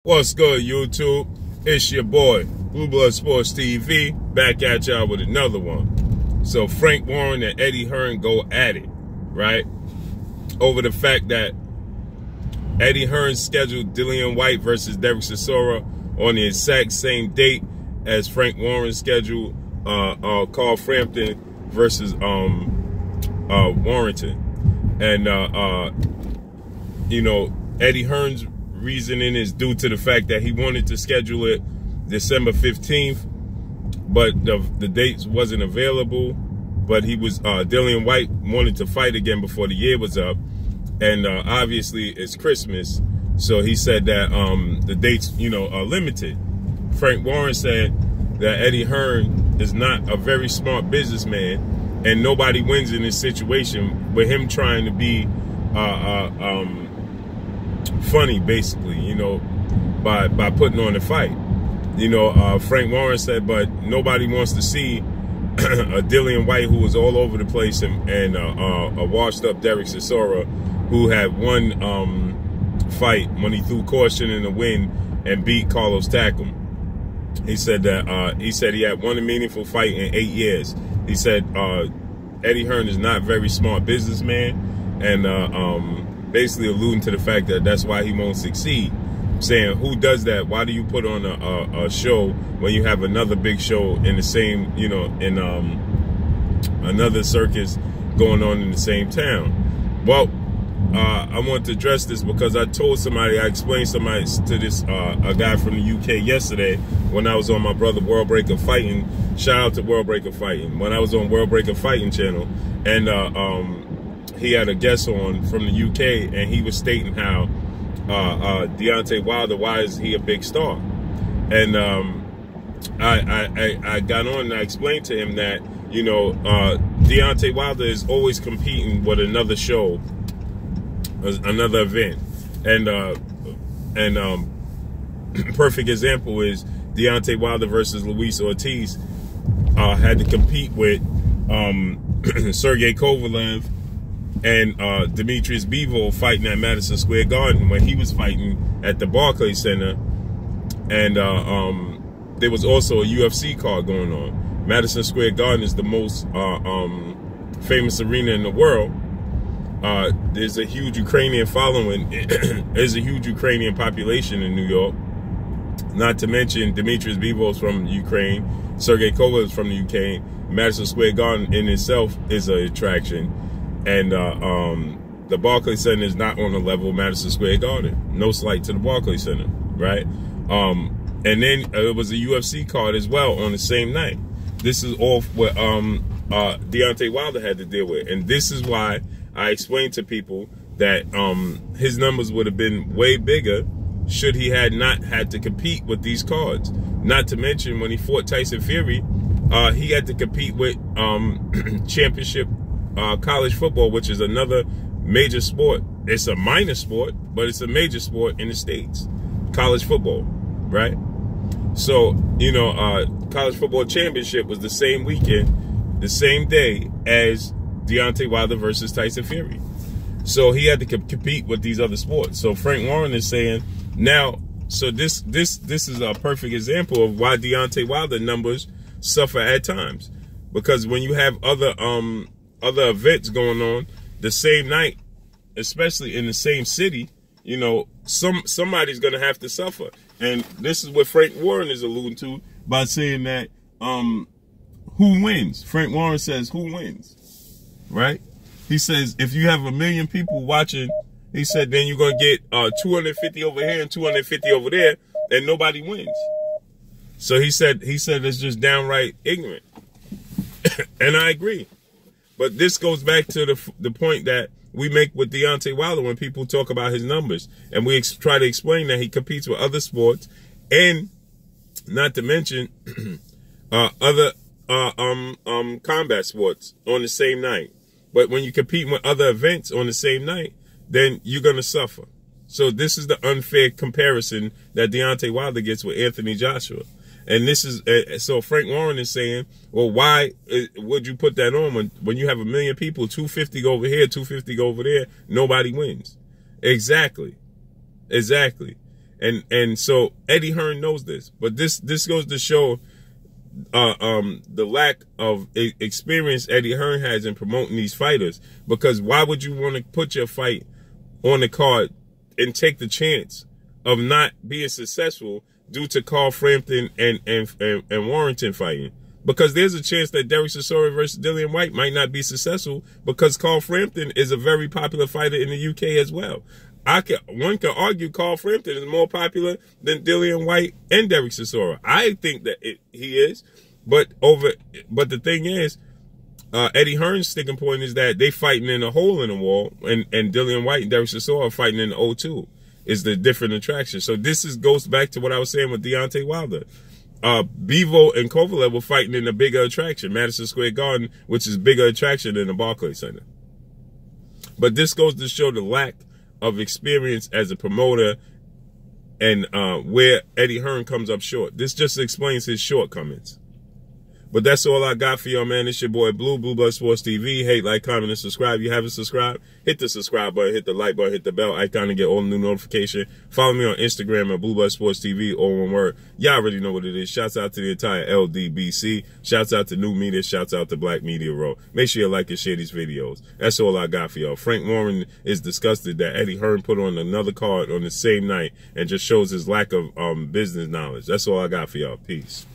What's good, YouTube? It's your boy, Blue Blood Sports TV, back at y'all with another one. So Frank Warren and Eddie Hearn go at it, right? Over the fact that Eddie Hearn scheduled Dillian White versus Derek Chisora on the exact same date as Frank Warren scheduled Carl Frampton versus Warrington. And, you know, Eddie Hearn's reasoning is due to the fact that he wanted to schedule it December 15th, but the dates wasn't available. But he was Dillian White wanted to fight again before the year was up, and obviously it's Christmas, so he said that the dates, you know, are limited. Frank Warren said that Eddie Hearn is not a very smart businessman, and nobody wins in this situation with him trying to be funny, basically, you know, by putting on the fight. You know, Frank Warren said, but nobody wants to see a Dillian White who was all over the place and a washed up Derek Chisora who had one fight when he threw caution in the wind and beat Carlos Takam. He said that he had one meaningful fight in 8 years. He said Eddie Hearn is not a very smart businessman, and basically alluding to the fact that that's why he won't succeed. Saying, who does that? Why do you put on a show when you have another big show in the same, you know, in another circus going on in the same town? Well, I want to address this because I explained to this a guy from the UK yesterday when I was on my brother World Breaker Fighting. Shout out to World Breaker Fighting. When I was on World Breaker Fighting channel, and he had a guest on from the UK, and he was stating how Deontay Wilder, why is he a big star? And I got on and I explained to him that, you know, Deontay Wilder is always competing with another show, another event, and perfect example is Deontay Wilder versus Luis Ortiz had to compete with Sergey Kovalev and Demetrius Bivol fighting at Madison Square Garden when he was fighting at the Barclays Center. And there was also a UFC card going on. Madison Square Garden is the most famous arena in the world. There's a huge Ukrainian following. There's a huge Ukrainian population in New York. Not to mention Demetrius Bivol's from Ukraine. Sergey Kovalev's from the UK. Madison Square Garden in itself is an attraction. And the Barclays Center is not on the level of Madison Square Garden. No slight to the Barclays Center, right? And then it was a UFC card as well on the same night. This is all what Deontay Wilder had to deal with. And this is why I explained to people that his numbers would have been way bigger should he had not had to compete with these cards. Not to mention when he fought Tyson Fury, he had to compete with championship college football, which is another major sport. It's a minor sport, but it's a major sport in the States. College football, right? So, you know, college football championship was the same weekend, the same day as Deontay Wilder versus Tyson Fury. So he had to compete with these other sports. So Frank Warren is saying now, so this is a perfect example of why Deontay Wilder numbers suffer at times, because when you have other events going on the same night, especially in the same city, you know, somebody's gonna have to suffer. And this is what Frank Warren is alluding to by saying that who wins? Frank Warren says who wins, right? He says if you have 1 million people watching, he said then you're gonna get 250 over here and 250 over there, and nobody wins. So he said it's just downright ignorant. And I agree. But this goes back to the point that we make with Deontay Wilder when people talk about his numbers. And we try to explain that he competes with other sports, and not to mention other combat sports on the same night. But when you compete with other events on the same night, then you're going to suffer. So this is the unfair comparison that Deontay Wilder gets with Anthony Joshua. And this is, so Frank Warren is saying, well, why would you put that on when you have 1 million people, 250 go over here, 250 go over there, nobody wins? Exactly. Exactly. And so Eddie Hearn knows this. But this goes to show the lack of experience Eddie Hearn has in promoting these fighters. Because why would you want to put your fight on the card and take the chance of not being successful due to Carl Frampton and Warrington fighting? Because there's a chance that Derek Chisora versus Dillian Whyte might not be successful because Carl Frampton is a very popular fighter in the UK as well. One can argue Carl Frampton is more popular than Dillian Whyte and Derek Chisora. I think that he is, but the thing is, Eddie Hearn's sticking point is that they fighting in a hole in the wall, and Dillian Whyte and Derek Chisora are fighting in the O2. Is the different attraction. So this goes back to what I was saying with Deontay Wilder. Bivol and Kovalev were fighting in a bigger attraction, Madison Square Garden, which is bigger attraction than the Barclays Center. But this goes to show the lack of experience as a promoter and where Eddie Hearn comes up short. This just explains his shortcomings. But that's all I got for y'all, man. It's your boy Blue Blood Sports TV. Hate, like, comment, and subscribe. If you haven't subscribed, hit the subscribe button, hit the like button, hit the bell icon to get all the new notifications. Follow me on Instagram at Blue Blood Sports TV, all one word. Y'all already know what it is. Shouts out to the entire LDBC. Shouts out to New Media. Shouts out to Black Media Row. Make sure you like and share these videos. That's all I got for y'all. Frank Warren is disgusted that Eddie Hearn put on another card on the same night and just shows his lack of business knowledge. That's all I got for y'all. Peace.